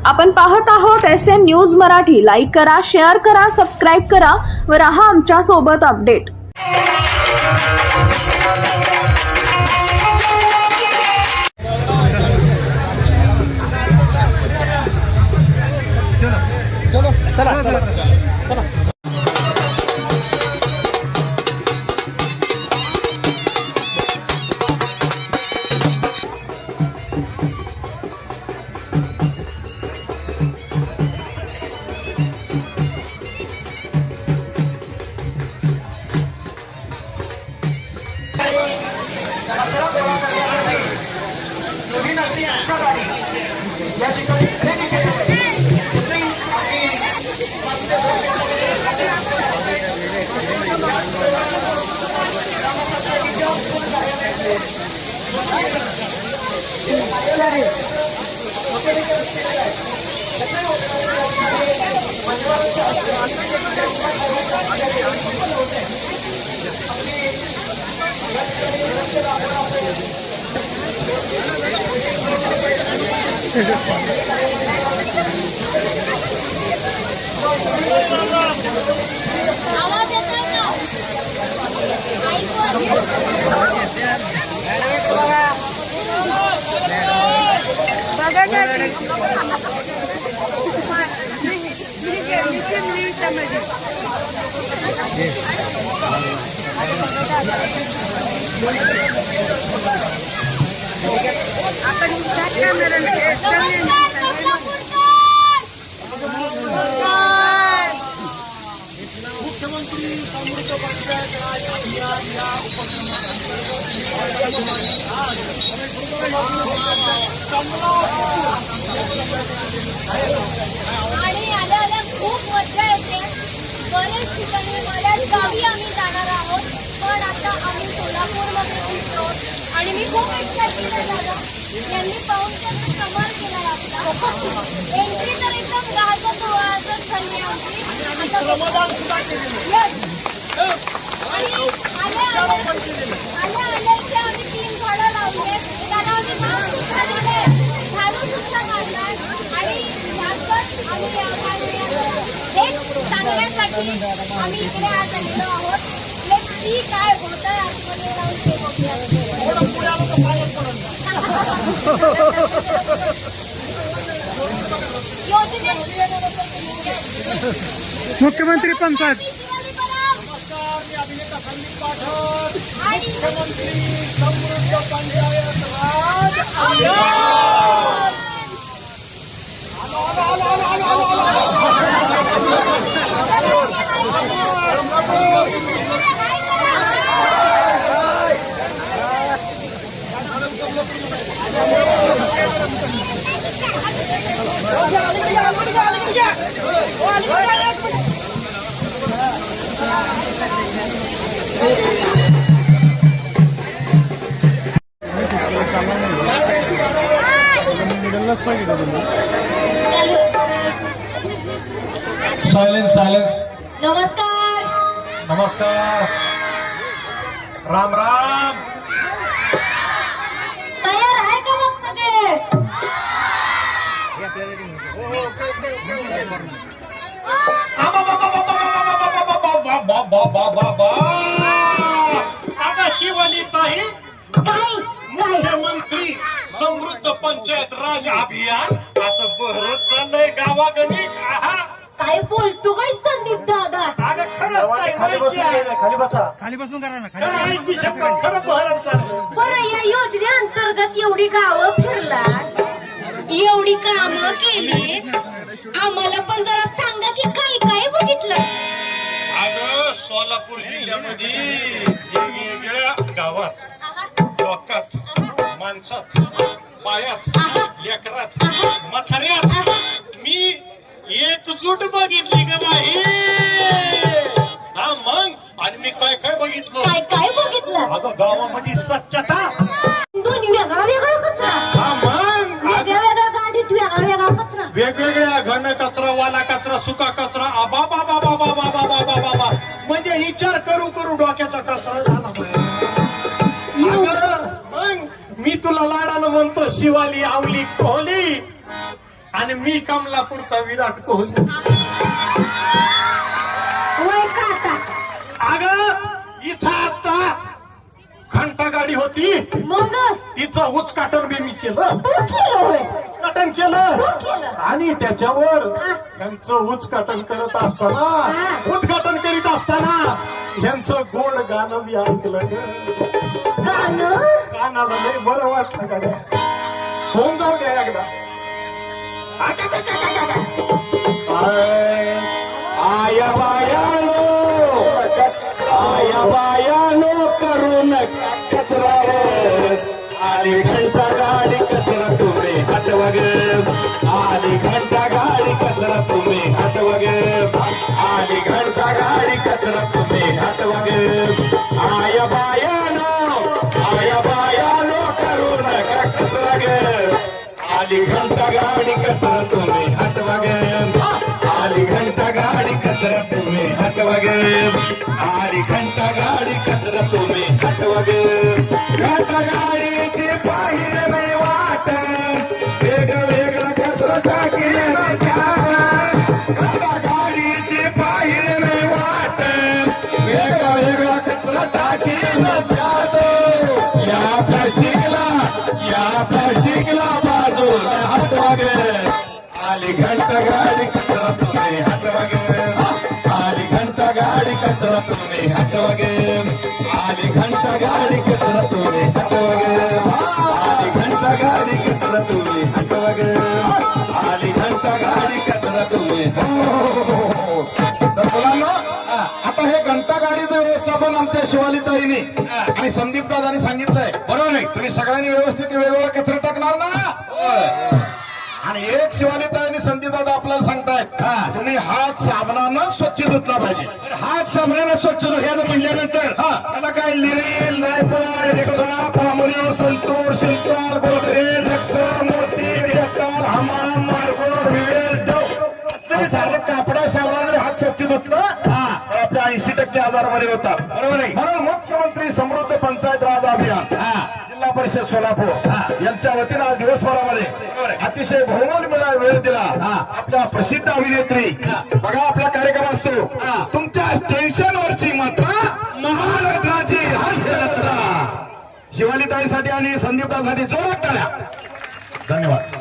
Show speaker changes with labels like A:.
A: आपण पाहत आहोत SN न्यूज मराठी. लाईक करा, शेअर करा, सबस्क्राईब करा व रहा आमच्या सोबत अपडेट.
B: चला चला चला.
C: आवाज येतोय का?
B: मुख्यमंत्री समृद्ध पंचायत राज अभियान या
C: आणि आल्या आल्या खूप मजा येते. बरेच ठिकाणी बऱ्याच गावी आम्ही जाणार आहोत, पण आता आम्ही सोलापूरमध्ये पोहोचलो आणि मी खूप एक्साइटेड आहे दादा. यांनी पाऊंडचा कमाल केलाय आपला. एंट्री तर एकदम गाजत झाली आमची. आणि आल्या आल्या आम्ही 3 झाडं लावले. त्याला आम्ही मास्क सुद्धा दिले, झाडू सुद्धा काढलाय आणि यातच आम्ही एक सांगण्यासाठी आम्ही इकडे आज आलेलो आहोत. ती काय होत आहे आतमध्ये राहून ते बघूया.
B: मुख्यमंत्री पंचायत
C: अभिनेता संदीप
B: पाठक
C: आणि
B: मुख्यमंत्री समृद्ध पंचायत राज सायलेन्स सायलेन्स.
C: नमस्कार
B: नमस्कार. राम राम.
C: तयार आहे का मग सगळे?
B: आता शिवलीताई मुख्यमंत्री समृद्ध पंचायत राज अभियान असं बहरत चाललंय गावागणी.
C: काय बोलतो काय संदीप दादा?
B: अगं खरंच खाली बसून करा ना. खरं बहरत चाललंय.
C: बरं, या योजनेअंतर्गत एवढी गावं फिरला, एवढी कामं केली, आम्हाला पण जरा सांगा की काय काय बघितलं?
B: अगं सोलापूर जिल्ह्यामध्ये वेगवेगळ्या गावात, लोकात, माणसात, पायात, लेकरात, मथाऱ्यात मी एकजूट बघितली का नाही? हा मग. आणि मी काय काय बघितलं?
C: काय काय बघितलं?
B: अगं गावामध्ये स्वच्छता.
C: दोन्ही वेगळा वेगळा कचरा.
B: हा मग.
C: वेगळ्या वेगळ्या गाडीत वेगळा वेगळा कचरा.
B: वेगवेगळ्या घन कचरा, वाला कचरा, सुका कचरा. बाबा बाबा बाबा बाबा बाबा म्हणजे विचार करू करू डोक्याचा कचरा झाला. मग मी तुला लाडानं म्हणतो शिवाली आवली कोहली. आणि मी कमलापूरचा विराट कोहली.
C: वय का आता
B: अगं इथं आता घंटा गाडी होती,
C: मग
B: तिचं उच्चाटन बी मी केलं.
C: तू केलं होय
B: उच्चाटन केलं आणि त्याच्यावर यांचं उच्चाटन करत असताना उद्घाटन करीत असताना यांचं गोड गाणं बी ऐकलं ग.
C: गाणं
B: कानाला लय बरं वाटलं गाड्या. होऊन जाऊ द्या एकदा. आया बायानो आया बायानो करून कचरा आली घंटा गाडी कचरा तुम्ही हटवग आली घंटा गाडी कचरा तुम्ही हटवग आली घंटा गाडी कचरा तुम्ही हटवग आया बायानो करून कचरा ग आली घंटा गाडी कचरा तुम्ही हटवग आली घंटा गाडी कचरा तुम्ही हटवग आली घंटा गाडी कचरा तुम्ही हटवग घंटा गाडीची पाहिजे नाही वाट वेगळं वेगळं कचरा टाकीने घंटा गाडीची पाहिजे नाही वाट वेगळा वेगळा कचरा टाकीने जातो. या प्लास्टिकला बाजूला हटवग आली घंटा गाडी कचरा तुम्ही हटवग आली घंटा गाडी कचरा तुम्ही हटवग आली घंटा गाडी कचरा तुम्ही हटवग आली घंटा गाडी कचरा तुम्ही हटवग आली घंटा गाडी कचरा तुम्ही. तर मुलांनो आता हे घंटा गाडीचं व्यवस्थापन आमच्या शिवालीताईने आणि संदीप दादांनी सांगितलंय. बरोबर नाही? तुम्ही सगळ्यांनी व्यवस्थित वेगवेगळा कचरा टाकणार ना. आणि एक शिवालीताईने संदीप दादा आपल्याला सांगतायत तुम्ही हात साबणानं स्वच्छ धुतला पाहिजे. हात साबणानं स्वच्छ धुयाचं म्हणल्यानंतर त्याला काय लिरेल नायपॉल रेक्सोना फॉर्म्युला संतोष Cinthol Godrej Rexona Moti Dettol Hamam Margo Vivel Dove सारे कापडा साबणाने हात स्वच्छ धुतलं तर आपल्या 80% आजार बरे होतात. बरोबर आहे? म्हणून मुख्यमंत्री समृद्ध पंचायत राज अभियान जिल्हा परिषद सोलापूर यांच्या वतीनं आज दिवसभरामध्ये अतिशय बहुमूल्य वेळ दिला आपल्या प्रसिद्ध अभिनेत्री. बघा आपला कार्यक्रम असतो तुमच्या स्टेशनवरची मात्र महाराष्ट्राची हास्य जत्रा. शिवालीताईसाठी आणि संदीपताईसाठी जोरात टाळ्या. धन्यवाद.